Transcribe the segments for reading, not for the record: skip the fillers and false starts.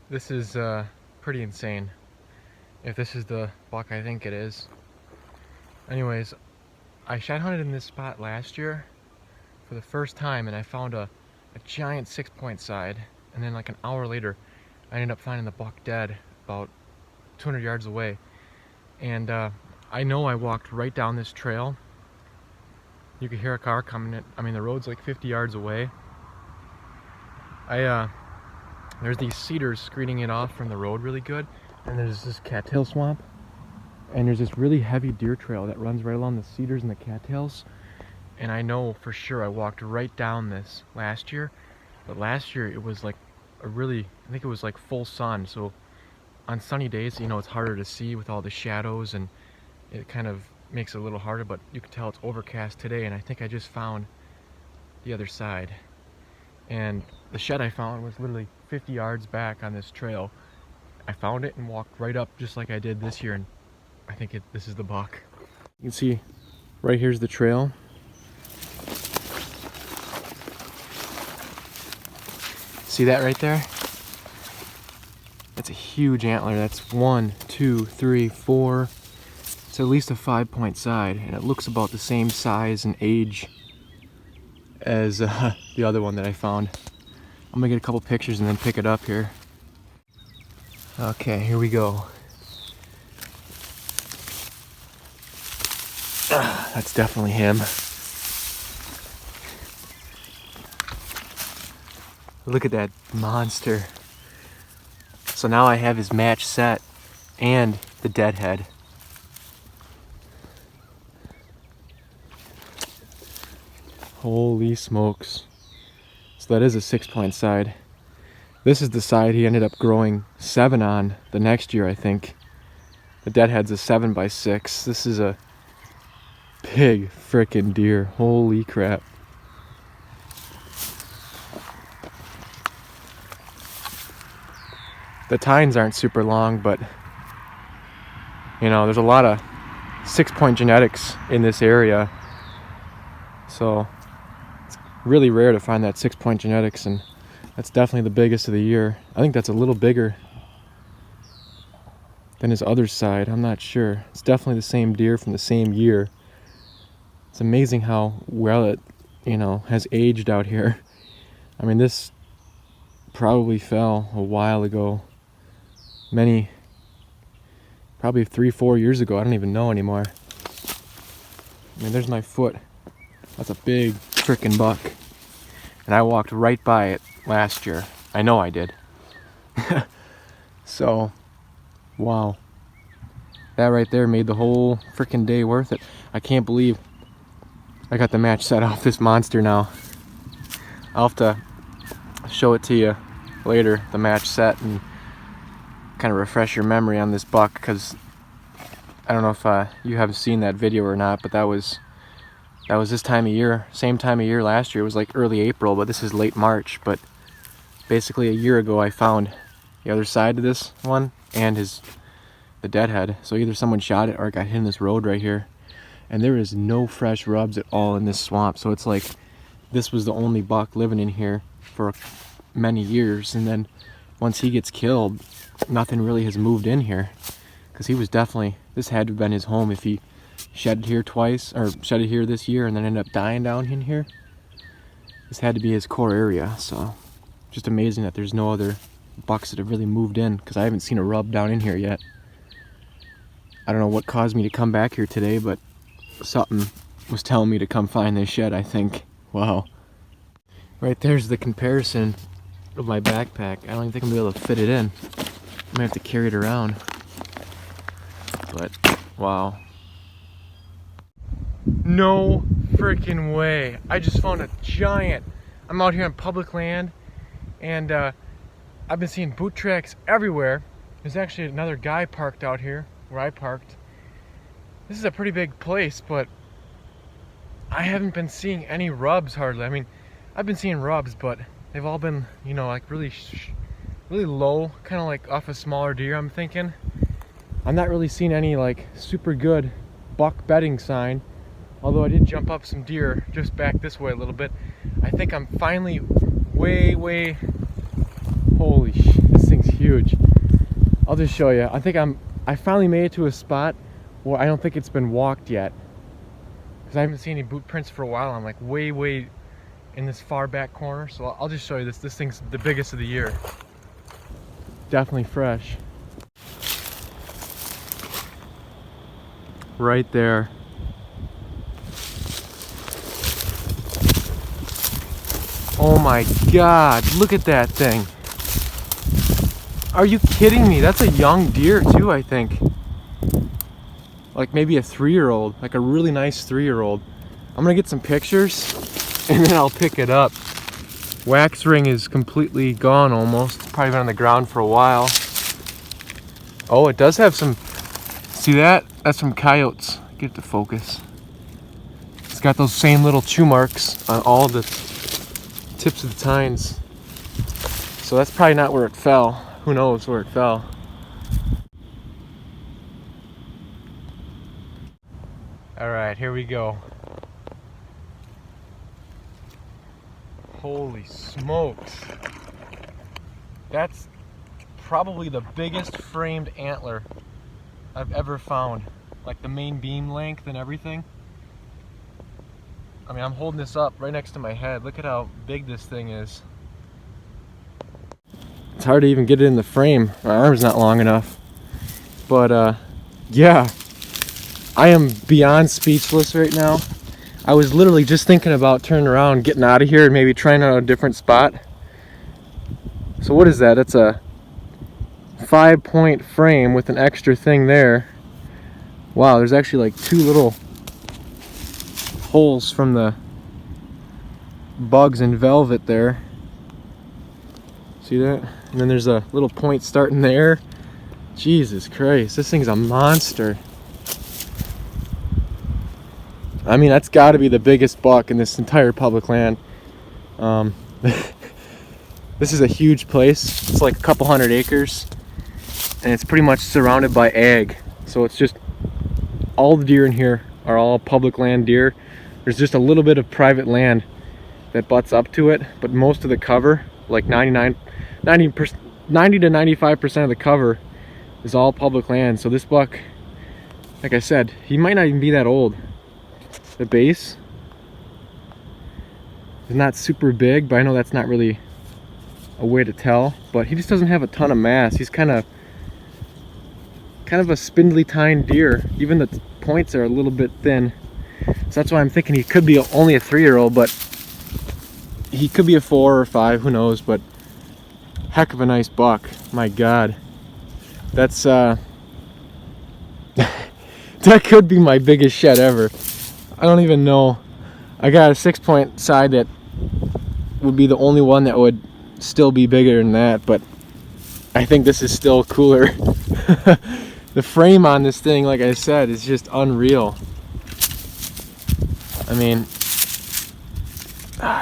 This is pretty insane, if this is the buck I think it is. Anyways, I shad hunted in this spot last year for the first time, and I found a giant 6-point side, and then like an hour later I ended up finding the buck dead about 200 yards away. And I know I walked right down this trail. You could hear a car coming in. I mean, the road's like 50 yards away. There's these cedars screening it off from the road really good, and there's this cattail swamp, and there's this really heavy deer trail that runs right along the cedars and the cattails. And I know for sure I walked right down this last year, but last year it was like I think it was like full sun, so on sunny days, you know, it's harder to see with all the shadows, and it kind of makes it a little harder, but you can tell it's overcast today, and I think I just found the other side. And the shed I found was literally 50 yards back on this trail. I found it and walked right up just like I did this year, and I think this is the buck. You can see right here's the trail. See that right there? That's a huge antler. That's 1, 2, 3, 4. It's at least a 5-point side, and it looks about the same size and age as the other one that I found. I'm gonna get a couple pictures and then pick it up here. Okay, here we go. That's definitely him. Look at that monster. So now I have his match set and the dead head. Holy smokes. So that is a 6-point side. This is the side he ended up growing 7 on the next year, I think. The deadhead's a 7x6. This is a big frickin' deer. Holy crap. The tines aren't super long, but you know, there's a lot of 6-point genetics in this area. So it's really rare to find that 6-point genetics, and that's definitely the biggest of the year. I think that's a little bigger than his other side. I'm not sure. It's definitely the same deer from the same year. It's amazing how well it, you know, has aged out here. I mean, this probably fell a while ago. Probably 3-4 years ago. I don't even know anymore. I mean, there's my foot. That's a big frickin' buck. And I walked right by it last year. I know I did. So, wow. That right there made the whole frickin' day worth it. I can't believe I got the match set off this monster now. I'll have to show it to you later, the match set, and kind of refresh your memory on this buck, because I don't know if you have seen that video or not, but that was this time of year, same time of year last year. It was like early April, but this is late March. But basically a year ago I found the other side to this one and the deadhead. So either someone shot it or it got hit in this road right here, and there is no fresh rubs at all in this swamp. So it's like this was the only buck living in here for many years, and then once he gets killed, nothing really has moved in here, because he was definitely, this had to have been his home if he shedded here twice, or shedded here this year and then ended up dying down in here. This had to be his core area. So just amazing that there's no other bucks that have really moved in, because I haven't seen a rub down in here yet. I don't know what caused me to come back here today, but something was telling me to come find this shed, I think. Wow. Right there's the comparison of my backpack. I don't even think I'm gonna be able to fit it in. I'm gonna have to carry it around. But wow. No freaking way. I just found a giant. I'm out here on public land, and I've been seeing boot tracks everywhere. There's actually another guy parked out here where I parked. This is a pretty big place, but I haven't been seeing any rubs hardly. I mean, I've been seeing rubs, but they've all been, you know, like really low, kind of like off a smaller deer, I'm thinking. I'm not really seeing any like super good buck bedding sign, although I did jump up some deer just back this way a little bit. I think I'm finally way, holy shit, this thing's thing's huge. I'll just show you. I finally made it to a spot where I don't think it's been walked yet, because I haven't seen any boot prints for a while. I'm like way in this far back corner. So I'll just show you this. This thing's the biggest of the year. Definitely fresh. Right there. Oh my God, look at that thing. Are you kidding me? That's a young deer too, I think. Like maybe a 3-year-old, like a really nice 3-year-old. I'm gonna get some pictures and then I'll pick it up. Wax ring is completely gone almost. Probably been on the ground for a while. Oh, it does have some, see that? That's from coyotes. Get it to focus. It's got those same little chew marks on all the tips of the tines. So that's probably not where it fell. Who knows where it fell. All right, here we go. Holy smokes. That's probably the biggest framed antler I've ever found. Like the main beam length and everything. I mean, I'm holding this up right next to my head. Look at how big this thing is. It's hard to even get it in the frame. My arm's not long enough. But yeah, I am beyond speechless right now. I was literally just thinking about turning around, getting out of here, and maybe trying out a different spot. So what is that? It's a 5-point frame with an extra thing there. Wow, there's actually like 2 little holes from the bugs and velvet there. See that? And then there's a little point starting there. Jesus Christ, this thing's a monster. I mean, that's got to be the biggest buck in this entire public land. This is a huge place. It's like a couple hundred acres, and it's pretty much surrounded by ag. So it's just all the deer in here are all public land deer. There's just a little bit of private land that butts up to it, but most of the cover, like 90 to 95% of the cover, is all public land. So this buck, like I said, he might not even be that old. The base is not super big, but I know that's not really a way to tell. But he just doesn't have a ton of mass. He's kind of a spindly tined deer. Even the points are a little bit thin. So that's why I'm thinking he could be only a 3-year-old, but he could be a 4 or 5, who knows. But heck of a nice buck. My God, that's that could be my biggest shed ever. I don't even know. I got a 6-point side that would be the only one that would still be bigger than that, but I think this is still cooler. The frame on this thing, like I said, is just unreal. I mean,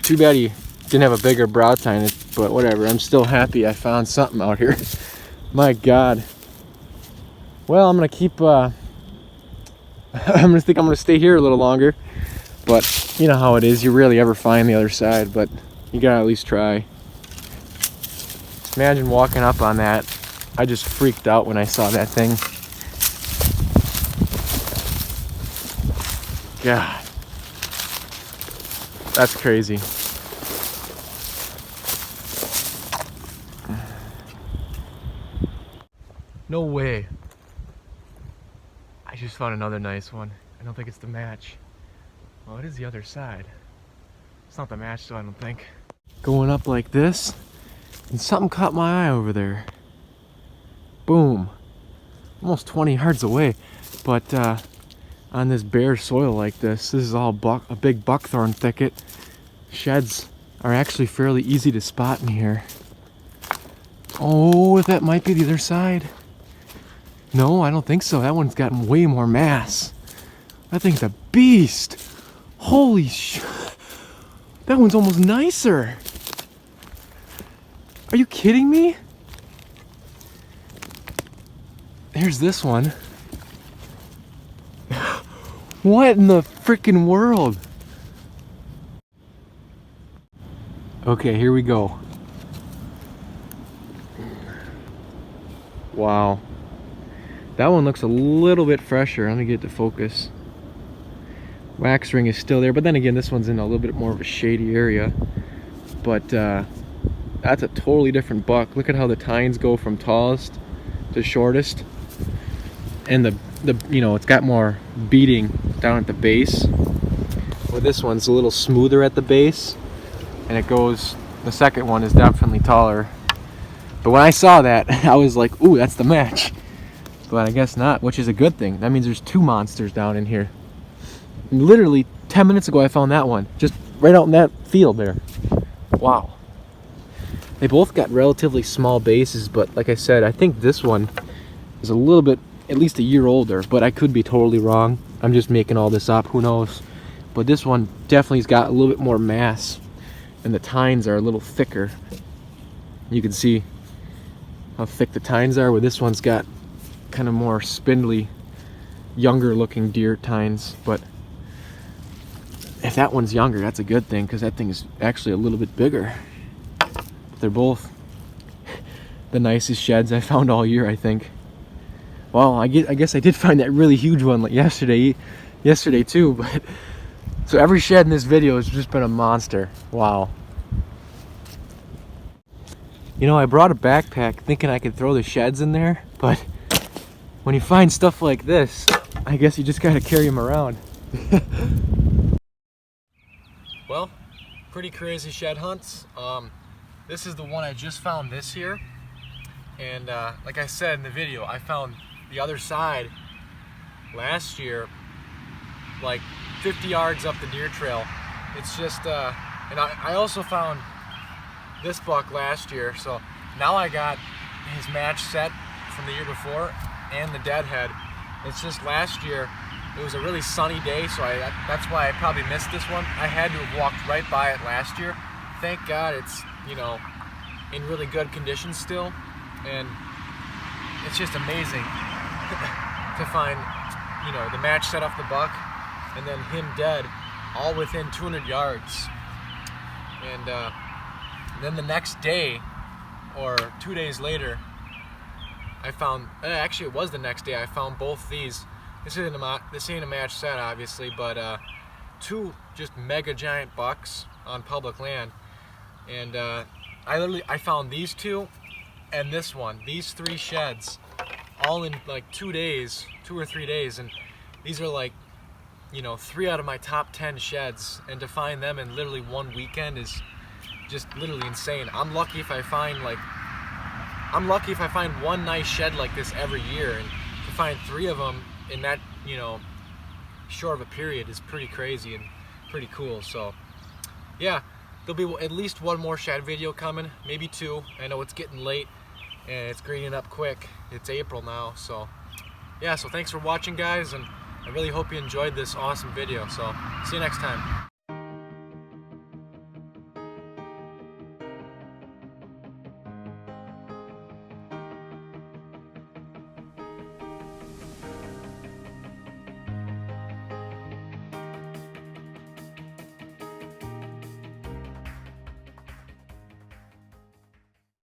too bad he didn't have a bigger brow tine, but whatever. I'm still happy I found something out here. My God. Well, I'm gonna keep I'm gonna stay here a little longer, but you know how it is, you rarely ever find the other side, but you gotta at least try. Imagine walking up on that. I just freaked out when I saw that thing. God, that's crazy. No way. I just found another nice one. I don't think it's the match. Well, it is the other side. It's not the match, so I don't think. Going up like this, and something caught my eye over there. Boom. Almost 20 yards away. But on this bare soil like this is all a big buckthorn thicket. Sheds are actually fairly easy to spot in here. Oh, that might be the other side. No, I don't think so. That one's gotten way more mass. That thing's a beast. Holy sh! That one's almost nicer. Are you kidding me? Here's this one. What in the freaking world? Okay, here we go. Wow. That one looks a little bit fresher. Let me get it to focus. Wax ring is still there, but then again, this one's in a little bit more of a shady area. But that's a totally different buck. Look at how the tines go from tallest to shortest. And the you know, it's got more beating down at the base. Well, this one's a little smoother at the base, and it goes, the second one is definitely taller. But when I saw that, I was like, ooh, that's the match. But I guess not, which is a good thing. That means there's two monsters down in here. And literally 10 minutes ago I found that one, just right out in that field there. Wow. They both got relatively small bases, but like I said, I think this one is a little bit, at least a year older, but I could be totally wrong. I'm just making all this up, who knows. But this one definitely's got a little bit more mass, and the tines are a little thicker. You can see how thick the tines are, where this one's got kind of more spindly, younger looking deer tines. But if that one's younger, that's a good thing, because that thing is actually a little bit bigger. But they're both the nicest sheds I found all year, I think. Well, I guess I did find that really huge one like yesterday too, but so every shed in this video has just been a monster. Wow. You know, I brought a backpack thinking I could throw the sheds in there, but when you find stuff like this, I guess you just gotta carry them around. Well, pretty crazy shed hunts. This is the one I just found this year, and like I said in the video, I found the other side last year, like 50 yards up the deer trail. It's just, and I also found this buck last year, so now I got his match set from the year before and the deadhead. It's just last year, it was a really sunny day, so that's why I probably missed this one. I had to have walked right by it last year. Thank God it's, you know, in really good condition still, and it's just amazing to find, you know, the match set off the buck and then him dead all within 200 yards. And then the next day or 2 days later, I found, actually it was the next day, I found both these. This ain't a match set obviously, but two just mega giant bucks on public land. And I found these two and this one, these three sheds, all in like 2 days, 2 or 3 days, and these are like, you know, 3 out of my top 10 sheds, and to find them in literally one weekend is just literally insane. I'm lucky if I find one nice shed like this every year, and to find 3 of them in that, you know, short of a period is pretty crazy and pretty cool. So yeah, there'll be at least one more shed video coming, maybe 2. I know it's getting late and it's greening up quick. It's April now, so yeah, so thanks for watching guys, and I really hope you enjoyed this awesome video. So see you next time.